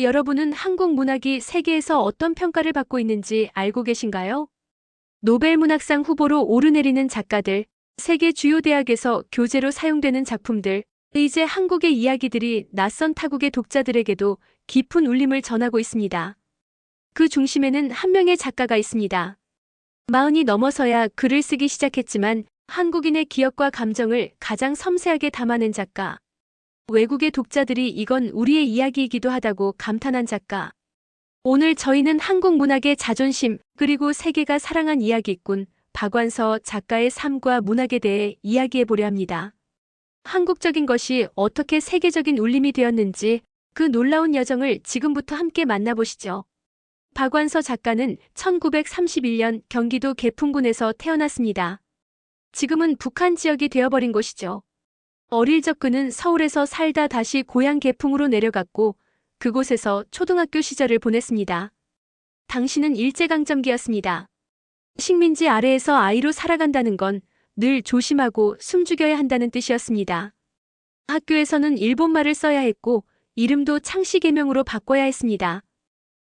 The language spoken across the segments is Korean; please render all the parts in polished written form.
여러분은 한국 문학이 세계에서 어떤 평가를 받고 있는지 알고 계신가요? 노벨 문학상 후보로 오르내리는 작가들, 세계 주요 대학에서 교재로 사용되는 작품들, 이제 한국의 이야기들이 낯선 타국의 독자들에게도 깊은 울림을 전하고 있습니다. 그 중심에는 한 명의 작가가 있습니다. 40이 넘어서야 글을 쓰기 시작했지만 한국인의 기억과 감정을 가장 섬세하게 담아낸 작가. 외국의 독자들이 이건 우리의 이야기이기도 하다고 감탄한 작가. 오늘 저희는 한국 문학의 자존심, 그리고 세계가 사랑한 이야기꾼, 박완서 작가의 삶과 문학에 대해 이야기해보려 합니다. 한국적인 것이 어떻게 세계적인 울림이 되었는지 그 놀라운 여정을 지금부터 함께 만나보시죠. 박완서 작가는 1931년 경기도 개풍군에서 태어났습니다. 지금은 북한 지역이 되어버린 곳이죠. 어릴 적 그는 서울에서 살다 다시 고향 개풍으로 내려갔고 그곳에서 초등학교 시절을 보냈습니다. 당시는 일제강점기였습니다. 식민지 아래에서 아이로 살아간다는 건 늘 조심하고 숨죽여야 한다는 뜻이었습니다. 학교에서는 일본말을 써야 했고 이름도 창씨 계명으로 바꿔야 했습니다.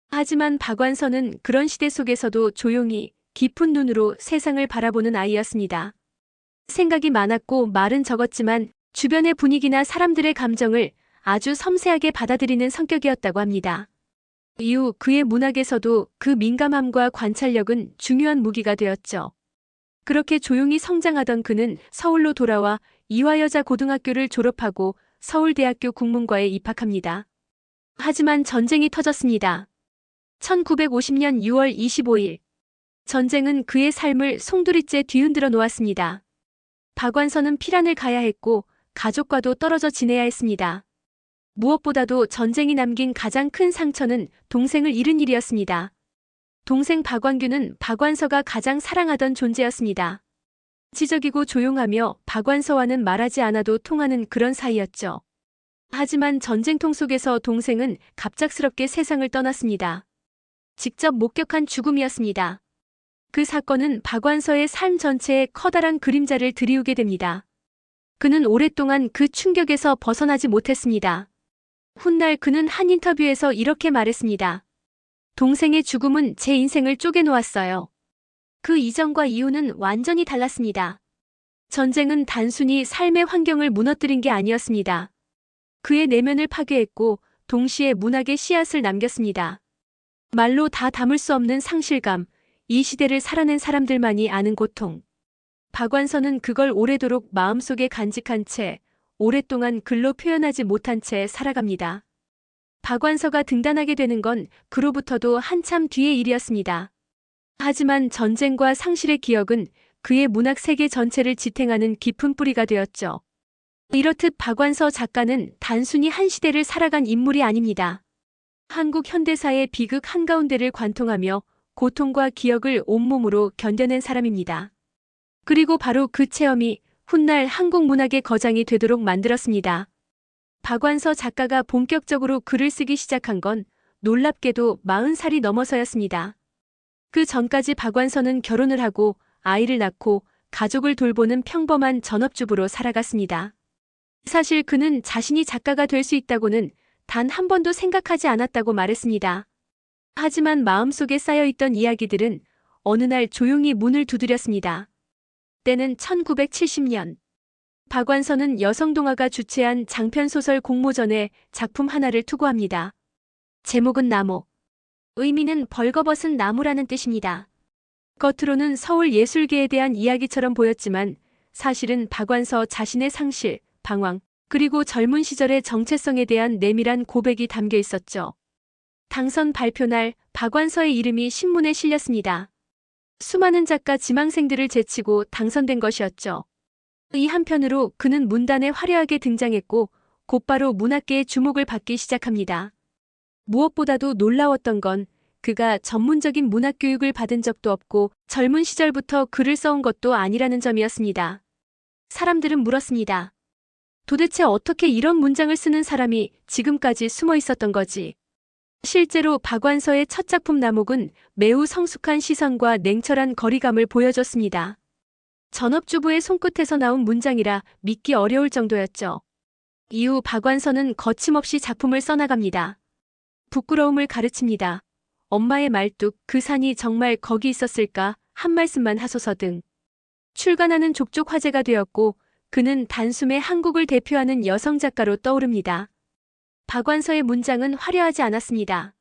하지만 박완서는 그런 시대 속에서도 조용히 깊은 눈으로 세상을 바라보는 아이였습니다. 생각이 많았고 말은 적었지만 주변의 분위기나 사람들의 감정을 아주 섬세하게 받아들이는 성격이었다고 합니다. 이후 그의 문학에서도 그 민감함과 관찰력은 중요한 무기가 되었죠. 그렇게 조용히 성장하던 그는 서울로 돌아와 이화여자고등학교를 졸업하고 서울대학교 국문과에 입학합니다. 하지만 전쟁이 터졌습니다. 1950년 6월 25일. 전쟁은 그의 삶을 송두리째 뒤흔들어 놓았습니다. 박완서는 피란을 가야 했고 가족과도 떨어져 지내야 했습니다. 무엇보다도 전쟁이 남긴 가장 큰 상처는 동생을 잃은 일이었습니다. 동생 박완규는 박완서가 가장 사랑하던 존재였습니다. 지적이고 조용하며 박완서와는 말하지 않아도 통하는 그런 사이였죠. 하지만 전쟁통 속에서 동생은 갑작스럽게 세상을 떠났습니다. 직접 목격한 죽음이었습니다. 그 사건은 박완서의 삶 전체에 커다란 그림자를 들이우게 됩니다. 그는 오랫동안 그 충격에서 벗어나지 못했습니다. 훗날 그는 한 인터뷰에서 이렇게 말했습니다. 동생의 죽음은 제 인생을 쪼개놓았어요. 그 이전과 이후는 완전히 달랐습니다. 전쟁은 단순히 삶의 환경을 무너뜨린 게 아니었습니다. 그의 내면을 파괴했고 동시에 문학의 씨앗을 남겼습니다. 말로 다 담을 수 없는 상실감, 이 시대를 살아낸 사람들만이 아는 고통. 박완서는 그걸 오래도록 마음속에 간직한 채 오랫동안 글로 표현하지 못한 채 살아갑니다. 박완서가 등단하게 되는 건 그로부터도 한참 뒤의 일이었습니다. 하지만 전쟁과 상실의 기억은 그의 문학 세계 전체를 지탱하는 깊은 뿌리가 되었죠. 이렇듯 박완서 작가는 단순히 한 시대를 살아간 인물이 아닙니다. 한국 현대사의 비극 한가운데를 관통하며 고통과 기억을 온몸으로 견뎌낸 사람입니다. 그리고 바로 그 체험이 훗날 한국 문학의 거장이 되도록 만들었습니다. 박완서 작가가 본격적으로 글을 쓰기 시작한 건 놀랍게도 40살이 넘어서였습니다. 그 전까지 박완서는 결혼을 하고 아이를 낳고 가족을 돌보는 평범한 전업주부로 살아갔습니다. 사실 그는 자신이 작가가 될 수 있다고는 단 한 번도 생각하지 않았다고 말했습니다. 하지만 마음속에 쌓여있던 이야기들은 어느 날 조용히 문을 두드렸습니다. 때는 1970년. 박완서는 여성동화가 주최한 장편소설 공모전에 작품 하나를 투고합니다. 제목은 나무. 의미는 벌거벗은 나무라는 뜻입니다. 겉으로는 서울 예술계에 대한 이야기처럼 보였지만 사실은 박완서 자신의 상실, 방황, 그리고 젊은 시절의 정체성에 대한 내밀한 고백이 담겨 있었죠. 당선 발표날 박완서의 이름이 신문에 실렸습니다. 수많은 작가 지망생들을 제치고 당선된 것이었죠. 이 한편으로 그는 문단에 화려하게 등장했고 곧바로 문학계의 주목을 받기 시작합니다. 무엇보다도 놀라웠던 건 그가 전문적인 문학 교육을 받은 적도 없고 젊은 시절부터 글을 써온 것도 아니라는 점이었습니다. 사람들은 물었습니다. 도대체 어떻게 이런 문장을 쓰는 사람이 지금까지 숨어 있었던 거지? 실제로 박완서의 첫 작품 나목은 매우 성숙한 시선과 냉철한 거리감을 보여줬습니다. 전업주부의 손끝에서 나온 문장이라 믿기 어려울 정도였죠. 이후 박완서는 거침없이 작품을 써나갑니다. 부끄러움을 가르칩니다. 엄마의 말뚝, 그 산이 정말 거기 있었을까? 한 말씀만 하소서 등. 출간하는 족족 화제가 되었고 그는 단숨에 한국을 대표하는 여성 작가로 떠오릅니다. 박완서의 문장은 화려하지 않았습니다.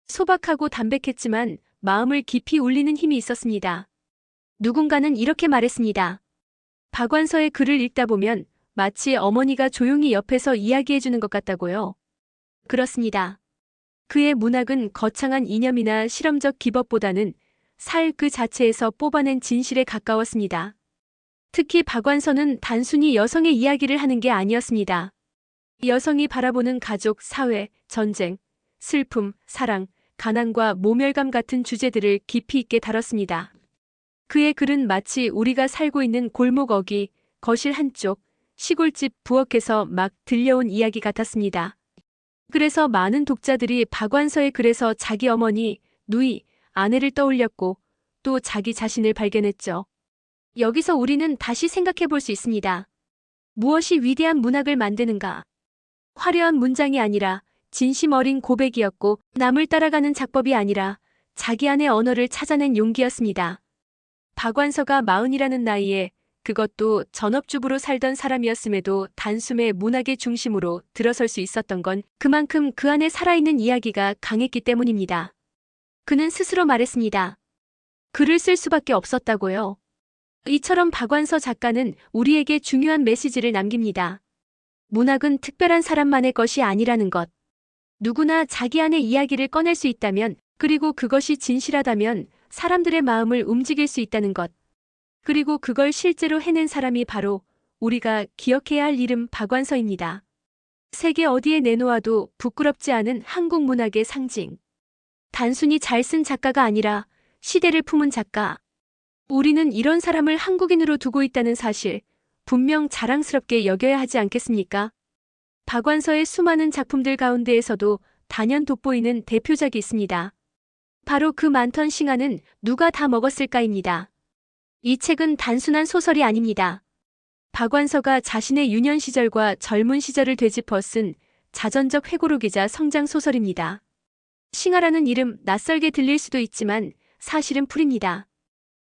소박하고 담백했지만 마음을 깊이 울리는 힘이 있었습니다. 누군가는 이렇게 말했습니다. 박완서의 글을 읽다 보면 마치 어머니가 조용히 옆에서 이야기해주는 것 같다고요. 그렇습니다. 그의 문학은 거창한 이념이나 실험적 기법보다는 살 그 자체에서 뽑아낸 진실에 가까웠습니다. 특히 박완서는 단순히 여성의 이야기를 하는 게 아니었습니다. 여성이 바라보는 가족, 사회, 전쟁, 슬픔, 사랑, 가난과 모멸감 같은 주제들을 깊이 있게 다뤘습니다. 그의 글은 마치 우리가 살고 있는 골목 어귀, 거실 한쪽, 시골집 부엌에서 막 들려온 이야기 같았습니다. 그래서 많은 독자들이 박완서의 글에서 자기 어머니, 누이, 아내를 떠올렸고 또 자기 자신을 발견했죠. 여기서 우리는 다시 생각해 볼 수 있습니다. 무엇이 위대한 문학을 만드는가? 화려한 문장이 아니라 진심 어린 고백이었고 남을 따라가는 작법이 아니라 자기 안의 언어를 찾아낸 용기였습니다. 박완서가 40이라는 나이에 그것도 전업주부로 살던 사람이었음에도 단숨에 문학의 중심으로 들어설 수 있었던 건 그만큼 그 안에 살아있는 이야기가 강했기 때문입니다. 그는 스스로 말했습니다. 글을 쓸 수밖에 없었다고요. 이처럼 박완서 작가는 우리에게 중요한 메시지를 남깁니다. 문학은 특별한 사람만의 것이 아니라는 것. 누구나 자기 안의 이야기를 꺼낼 수 있다면, 그리고 그것이 진실하다면 사람들의 마음을 움직일 수 있다는 것. 그리고 그걸 실제로 해낸 사람이 바로 우리가 기억해야 할 이름 박완서입니다. 세계 어디에 내놓아도 부끄럽지 않은 한국 문학의 상징. 단순히 잘 쓴 작가가 아니라 시대를 품은 작가. 우리는 이런 사람을 한국인으로 두고 있다는 사실, 분명 자랑스럽게 여겨야 하지 않겠습니까? 박완서의 수많은 작품들 가운데에서도 단연 돋보이는 대표작이 있습니다. 바로 그 많던 싱하는 누가 다 먹었을까입니다. 이 책은 단순한 소설이 아닙니다. 박완서가 자신의 유년 시절과 젊은 시절을 되짚어 쓴 자전적 회고록이자 성장 소설입니다. 싱하라는 이름 낯설게 들릴 수도 있지만 사실은 풀입니다.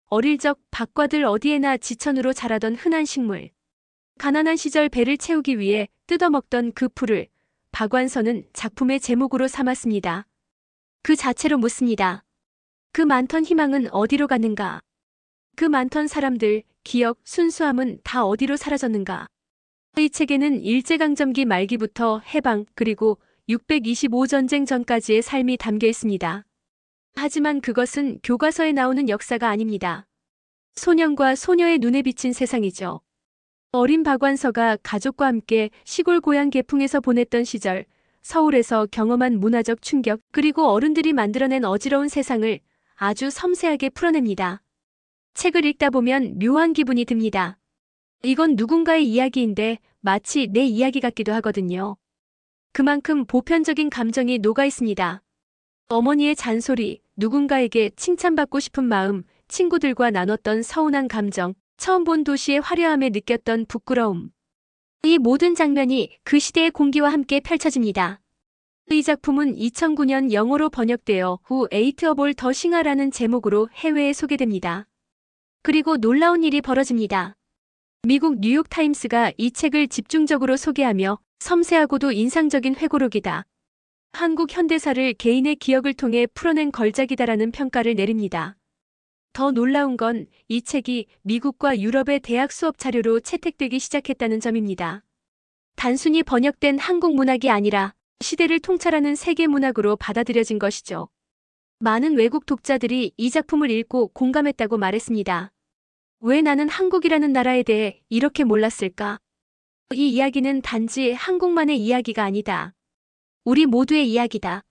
어릴 적 밭과들 어디에나 지천으로 자라던 흔한 식물. 가난한 시절 배를 채우기 위해 뜯어먹던 그 풀을 박완서는 작품의 제목으로 삼았습니다. 그 자체로 묻습니다. 그 많던 희망은 어디로 갔는가? 그 많던 사람들, 기억, 순수함은 다 어디로 사라졌는가? 이 책에는 일제강점기 말기부터 해방 그리고 625전쟁 전까지의 삶이 담겨 있습니다. 하지만 그것은 교과서에 나오는 역사가 아닙니다. 소년과 소녀의 눈에 비친 세상이죠. 어린 박완서가 가족과 함께 시골 고향 계풍에서 보냈던 시절, 서울에서 경험한 문화적 충격, 그리고 어른들이 만들어낸 어지러운 세상을 아주 섬세하게 풀어냅니다. 책을 읽다 보면 묘한 기분이 듭니다. 이건 누군가의 이야기인데 마치 내 이야기 같기도 하거든요. 그만큼 보편적인 감정이 녹아 있습니다. 어머니의 잔소리, 누군가에게 칭찬받고 싶은 마음, 친구들과 나눴던 서운한 감정, 처음 본 도시의 화려함에 느꼈던 부끄러움. 이 모든 장면이 그 시대의 공기와 함께 펼쳐집니다. 이 작품은 2009년 영어로 번역되어 후 에이트 어볼 더 싱하라는 제목으로 해외에 소개됩니다. 그리고 놀라운 일이 벌어집니다. 미국 뉴욕타임스가 이 책을 집중적으로 소개하며 섬세하고도 인상적인 회고록이다. 한국 현대사를 개인의 기억을 통해 풀어낸 걸작이다라는 평가를 내립니다. 더 놀라운 건 이 책이 미국과 유럽의 대학 수업 자료로 채택되기 시작했다는 점입니다. 단순히 번역된 한국 문학이 아니라 시대를 통찰하는 세계 문학으로 받아들여진 것이죠. 많은 외국 독자들이 이 작품을 읽고 공감했다고 말했습니다. 왜 나는 한국이라는 나라에 대해 이렇게 몰랐을까? 이 이야기는 단지 한국만의 이야기가 아니다. 우리 모두의 이야기다.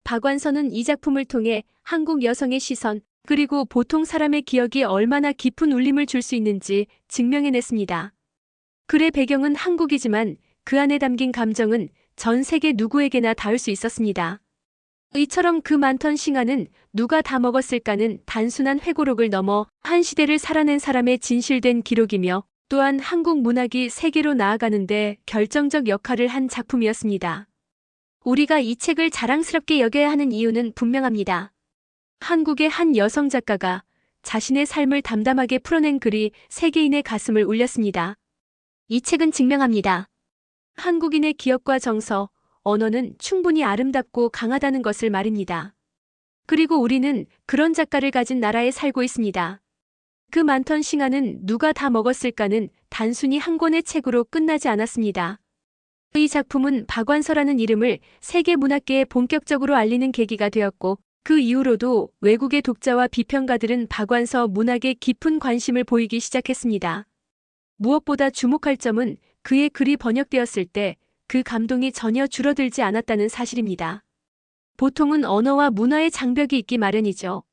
박완서는 이 작품을 통해 한국 여성의 시선, 그리고 보통 사람의 기억이 얼마나 깊은 울림을 줄 수 있는지 증명해냈습니다. 글의 배경은 한국이지만 그 안에 담긴 감정은 전 세계 누구에게나 닿을 수 있었습니다. 이처럼 그 많던 싱하는 누가 다 먹었을까는 단순한 회고록을 넘어 한 시대를 살아낸 사람의 진실된 기록이며 또한 한국 문학이 세계로 나아가는데 결정적 역할을 한 작품이었습니다. 우리가 이 책을 자랑스럽게 여겨야 하는 이유는 분명합니다. 한국의 한 여성 작가가 자신의 삶을 담담하게 풀어낸 글이 세계인의 가슴을 울렸습니다. 이 책은 증명합니다. 한국인의 기억과 정서, 언어는 충분히 아름답고 강하다는 것을 말입니다. 그리고 우리는 그런 작가를 가진 나라에 살고 있습니다. 그 많던 싱하는 누가 다 먹었을까는 단순히 한 권의 책으로 끝나지 않았습니다. 이 작품은 박완서라는 이름을 세계 문학계에 본격적으로 알리는 계기가 되었고, 그 이후로도 외국의 독자와 비평가들은 박완서 문학에 깊은 관심을 보이기 시작했습니다. 무엇보다 주목할 점은 그의 글이 번역되었을 때 그 감동이 전혀 줄어들지 않았다는 사실입니다. 보통은 언어와 문화의 장벽이 있기 마련이죠.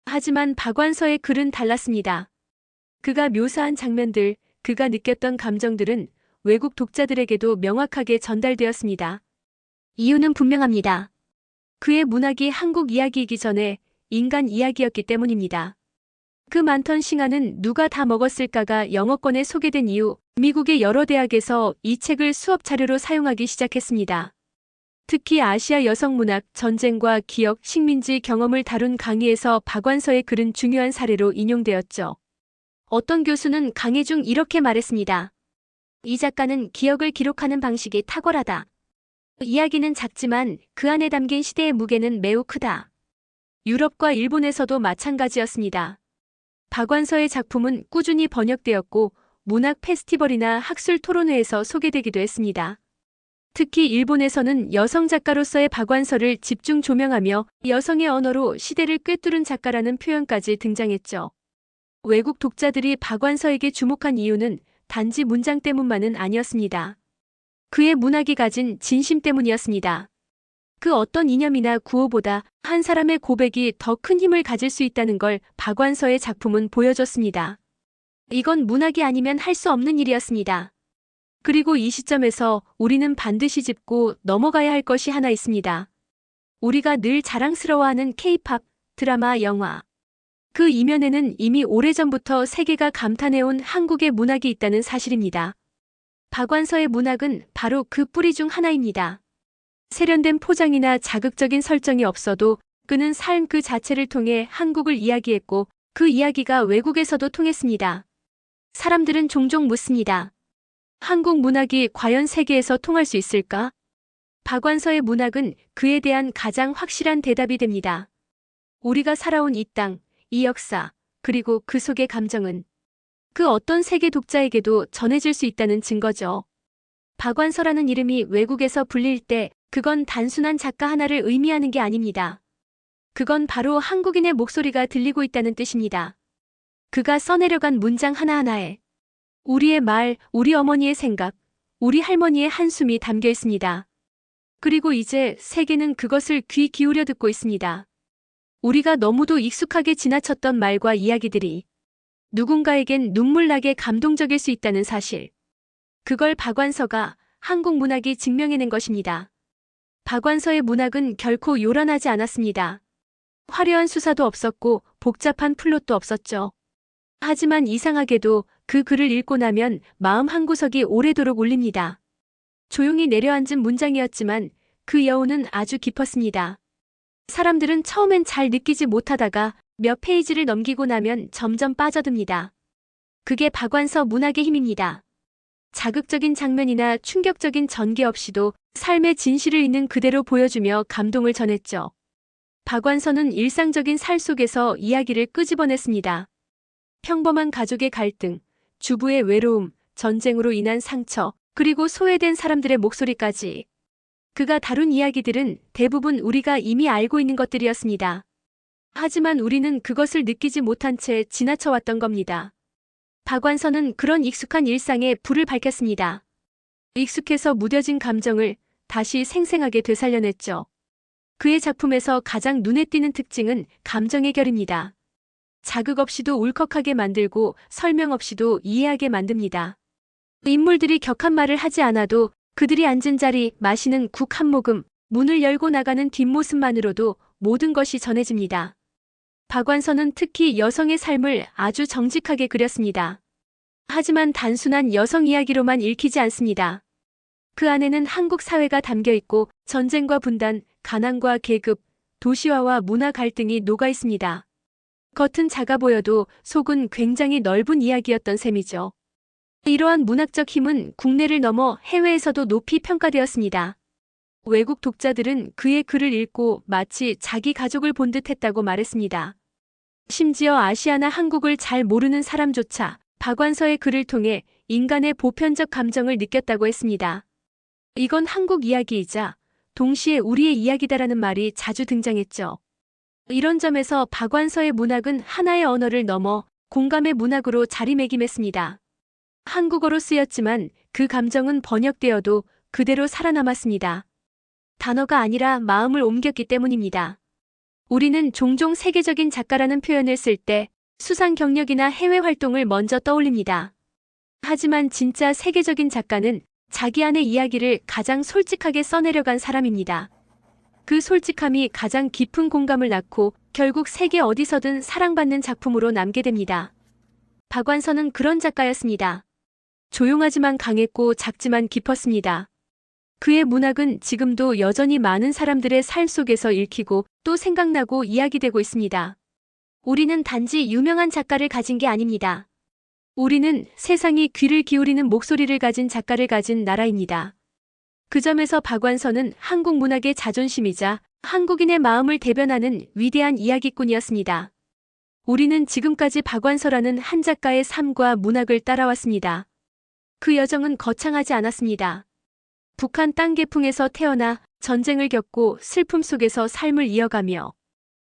하지만 박완서의 글은 달랐습니다. 그가 묘사한 장면들, 그가 느꼈던 감정들은 외국 독자들에게도 명확하게 전달되었습니다. 이유는 분명합니다. 그의 문학이 한국 이야기이기 전에 인간 이야기였기 때문입니다. 그 많던 싱하는 누가 다 먹었을까가 영어권에 소개된 이후 미국의 여러 대학에서 이 책을 수업 자료로 사용하기 시작했습니다. 특히 아시아 여성문학, 전쟁과 기억, 식민지 경험을 다룬 강의에서 박완서의 글은 중요한 사례로 인용되었죠. 어떤 교수는 강의 중 이렇게 말했습니다. 이 작가는 기억을 기록하는 방식이 탁월하다. 이야기는 작지만 그 안에 담긴 시대의 무게는 매우 크다. 유럽과 일본에서도 마찬가지였습니다. 박완서의 작품은 꾸준히 번역되었고 문학 페스티벌이나 학술 토론회에서 소개되기도 했습니다. 특히 일본에서는 여성 작가로서의 박완서를 집중 조명하며 여성의 언어로 시대를 꿰뚫은 작가라는 표현까지 등장했죠. 외국 독자들이 박완서에게 주목한 이유는 단지 문장 때문만은 아니었습니다. 그의 문학이 가진 진심 때문이었습니다. 그 어떤 이념이나 구호보다 한 사람의 고백이 더 큰 힘을 가질 수 있다는 걸 박완서의 작품은 보여줬습니다. 이건 문학이 아니면 할 수 없는 일이었습니다. 그리고 이 시점에서 우리는 반드시 짚고 넘어가야 할 것이 하나 있습니다. 우리가 늘 자랑스러워하는 K-팝, 드라마, 영화. 그 이면에는 이미 오래전부터 세계가 감탄해온 한국의 문학이 있다는 사실입니다. 박완서의 문학은 바로 그 뿌리 중 하나입니다. 세련된 포장이나 자극적인 설정이 없어도 그는 삶 그 자체를 통해 한국을 이야기했고 그 이야기가 외국에서도 통했습니다. 사람들은 종종 묻습니다. 한국 문학이 과연 세계에서 통할 수 있을까? 박완서의 문학은 그에 대한 가장 확실한 대답이 됩니다. 우리가 살아온 이 땅, 이 역사, 그리고 그 속의 감정은 그 어떤 세계 독자에게도 전해질 수 있다는 증거죠. 박완서라는 이름이 외국에서 불릴 때 그건 단순한 작가 하나를 의미하는 게 아닙니다. 그건 바로 한국인의 목소리가 들리고 있다는 뜻입니다. 그가 써내려간 문장 하나하나에 우리의 말, 우리 어머니의 생각, 우리 할머니의 한숨이 담겨 있습니다. 그리고 이제 세계는 그것을 귀 기울여 듣고 있습니다. 우리가 너무도 익숙하게 지나쳤던 말과 이야기들이 누군가에겐 눈물나게 감동적일 수 있다는 사실. 그걸 박완서가 한국 문학이 증명해낸 것입니다. 박완서의 문학은 결코 요란하지 않았습니다. 화려한 수사도 없었고 복잡한 플롯도 없었죠. 하지만 이상하게도 그 글을 읽고 나면 마음 한구석이 오래도록 울립니다. 조용히 내려앉은 문장이었지만 그 여운은 아주 깊었습니다. 사람들은 처음엔 잘 느끼지 못하다가 몇 페이지를 넘기고 나면 점점 빠져듭니다. 그게 박완서 문학의 힘입니다. 자극적인 장면이나 충격적인 전개 없이도 삶의 진실을 있는 그대로 보여주며 감동을 전했죠. 박완서는 일상적인 살 속에서 이야기를 끄집어냈습니다. 평범한 가족의 갈등, 주부의 외로움, 전쟁으로 인한 상처, 그리고 소외된 사람들의 목소리까지. 그가 다룬 이야기들은 대부분 우리가 이미 알고 있는 것들이었습니다. 하지만 우리는 그것을 느끼지 못한 채 지나쳐왔던 겁니다. 박완서는 그런 익숙한 일상에 불을 밝혔습니다. 익숙해서 무뎌진 감정을 다시 생생하게 되살려냈죠. 그의 작품에서 가장 눈에 띄는 특징은 감정의 결입니다. 자극 없이도 울컥하게 만들고 설명 없이도 이해하게 만듭니다. 인물들이 격한 말을 하지 않아도 그들이 앉은 자리, 마시는 국 한 모금, 문을 열고 나가는 뒷모습만으로도 모든 것이 전해집니다. 박완서는 특히 여성의 삶을 아주 정직하게 그렸습니다. 하지만 단순한 여성 이야기로만 읽히지 않습니다. 그 안에는 한국 사회가 담겨 있고 전쟁과 분단, 가난과 계급, 도시화와 문화 갈등이 녹아 있습니다. 겉은 작아 보여도 속은 굉장히 넓은 이야기였던 셈이죠. 이러한 문학적 힘은 국내를 넘어 해외에서도 높이 평가되었습니다. 외국 독자들은 그의 글을 읽고 마치 자기 가족을 본 듯했다고 말했습니다. 심지어 아시아나 한국을 잘 모르는 사람조차 박완서의 글을 통해 인간의 보편적 감정을 느꼈다고 했습니다. 이건 한국 이야기이자 동시에 우리의 이야기다라는 말이 자주 등장했죠. 이런 점에서 박완서의 문학은 하나의 언어를 넘어 공감의 문학으로 자리매김했습니다. 한국어로 쓰였지만 그 감정은 번역되어도 그대로 살아남았습니다. 단어가 아니라 마음을 옮겼기 때문입니다. 우리는 종종 세계적인 작가라는 표현을 쓸 때 수상 경력이나 해외 활동을 먼저 떠올립니다. 하지만 진짜 세계적인 작가는 자기 안의 이야기를 가장 솔직하게 써내려간 사람입니다. 그 솔직함이 가장 깊은 공감을 낳고 결국 세계 어디서든 사랑받는 작품으로 남게 됩니다. 박완서는 그런 작가였습니다. 조용하지만 강했고 작지만 깊었습니다. 그의 문학은 지금도 여전히 많은 사람들의 삶 속에서 읽히고 또 생각나고 이야기되고 있습니다. 우리는 단지 유명한 작가를 가진 게 아닙니다. 우리는 세상이 귀를 기울이는 목소리를 가진 작가를 가진 나라입니다. 그 점에서 박완서는 한국 문학의 자존심이자 한국인의 마음을 대변하는 위대한 이야기꾼이었습니다. 우리는 지금까지 박완서라는 한 작가의 삶과 문학을 따라왔습니다. 그 여정은 거창하지 않았습니다. 북한 땅계풍에서 태어나 전쟁을 겪고 슬픔 속에서 삶을 이어가며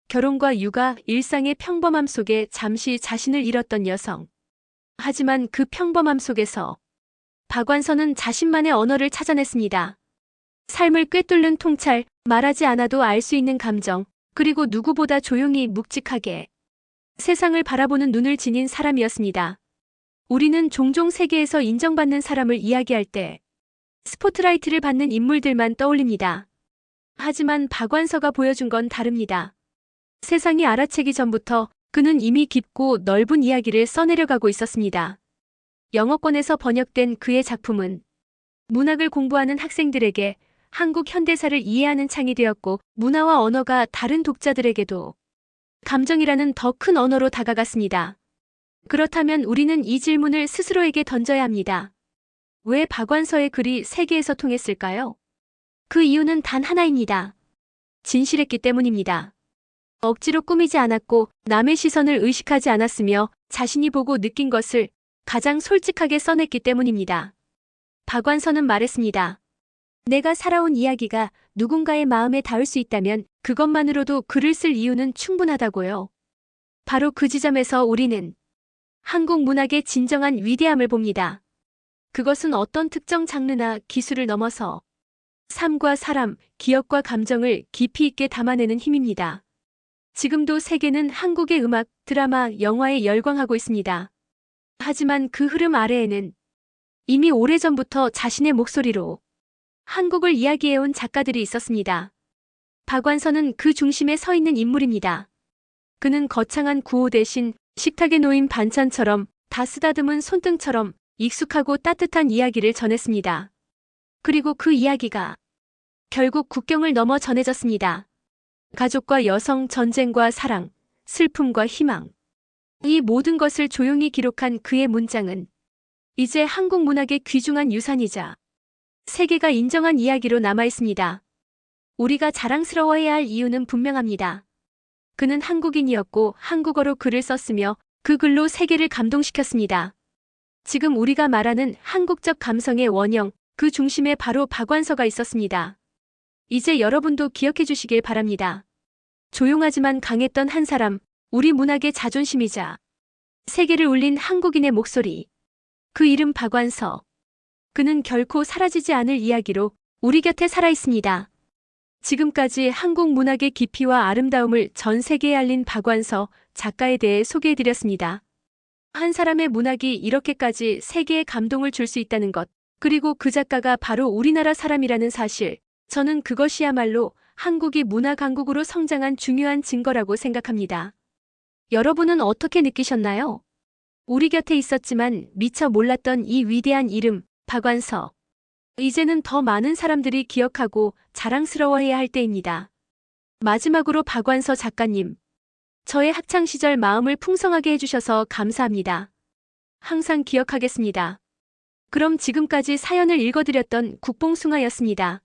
결혼과 육아, 일상의 평범함 속에 잠시 자신을 잃었던 여성. 하지만 그 평범함 속에서 박완서는 자신만의 언어를 찾아냈습니다. 삶을 꿰뚫는 통찰, 말하지 않아도 알 수 있는 감정, 그리고 누구보다 조용히 묵직하게 세상을 바라보는 눈을 지닌 사람이었습니다. 우리는 종종 세계에서 인정받는 사람을 이야기할 때 스포트라이트를 받는 인물들만 떠올립니다. 하지만 박완서가 보여준 건 다릅니다. 세상이 알아채기 전부터 그는 이미 깊고 넓은 이야기를 써내려가고 있었습니다. 영어권에서 번역된 그의 작품은 문학을 공부하는 학생들에게 한국 현대사를 이해하는 창이 되었고 문화와 언어가 다른 독자들에게도 감정이라는 더 큰 언어로 다가갔습니다. 그렇다면 우리는 이 질문을 스스로에게 던져야 합니다. 왜 박완서의 글이 세계에서 통했을까요? 그 이유는 단 하나입니다. 진실했기 때문입니다. 억지로 꾸미지 않았고 남의 시선을 의식하지 않았으며 자신이 보고 느낀 것을 가장 솔직하게 써냈기 때문입니다. 박완서는 말했습니다. 내가 살아온 이야기가 누군가의 마음에 닿을 수 있다면 그것만으로도 글을 쓸 이유는 충분하다고요. 바로 그 지점에서 우리는 한국 문학의 진정한 위대함을 봅니다. 그것은 어떤 특정 장르나 기술을 넘어서 삶과 사람, 기억과 감정을 깊이 있게 담아내는 힘입니다. 지금도 세계는 한국의 음악, 드라마, 영화에 열광하고 있습니다. 하지만 그 흐름 아래에는 이미 오래전부터 자신의 목소리로 한국을 이야기해온 작가들이 있었습니다. 박완서는 그 중심에 서 있는 인물입니다. 그는 거창한 구호 대신 식탁에 놓인 반찬처럼 다 쓰다듬은 손등처럼 익숙하고 따뜻한 이야기를 전했습니다. 그리고 그 이야기가 결국 국경을 넘어 전해졌습니다. 가족과 여성, 전쟁과 사랑, 슬픔과 희망. 이 모든 것을 조용히 기록한 그의 문장은 이제 한국 문학의 귀중한 유산이자 세계가 인정한 이야기로 남아있습니다. 우리가 자랑스러워해야 할 이유는 분명합니다. 그는 한국인이었고 한국어로 글을 썼으며 그 글로 세계를 감동시켰습니다. 지금 우리가 말하는 한국적 감성의 원형, 그 중심에 바로 박완서가 있었습니다. 이제 여러분도 기억해 주시길 바랍니다. 조용하지만 강했던 한 사람, 우리 문학의 자존심이자 세계를 울린 한국인의 목소리. 그 이름 박완서. 그는 결코 사라지지 않을 이야기로 우리 곁에 살아있습니다. 지금까지 한국 문학의 깊이와 아름다움을 전 세계에 알린 박완서 작가에 대해 소개해드렸습니다. 한 사람의 문학이 이렇게까지 세계에 감동을 줄 수 있다는 것, 그리고 그 작가가 바로 우리나라 사람이라는 사실, 저는 그것이야말로 한국이 문화 강국으로 성장한 중요한 증거라고 생각합니다. 여러분은 어떻게 느끼셨나요? 우리 곁에 있었지만 미처 몰랐던 이 위대한 이름, 박완서. 이제는 더 많은 사람들이 기억하고 자랑스러워해야 할 때입니다. 마지막으로 박완서 작가님. 저의 학창시절 마음을 풍성하게 해주셔서 감사합니다. 항상 기억하겠습니다. 그럼 지금까지 사연을 읽어드렸던 국뽕숭아였습니다.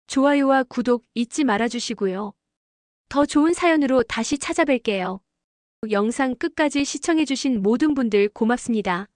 좋아요와 구독 잊지 말아주시고요. 더 좋은 사연으로 다시 찾아뵐게요. 영상 끝까지 시청해주신 모든 분들 고맙습니다.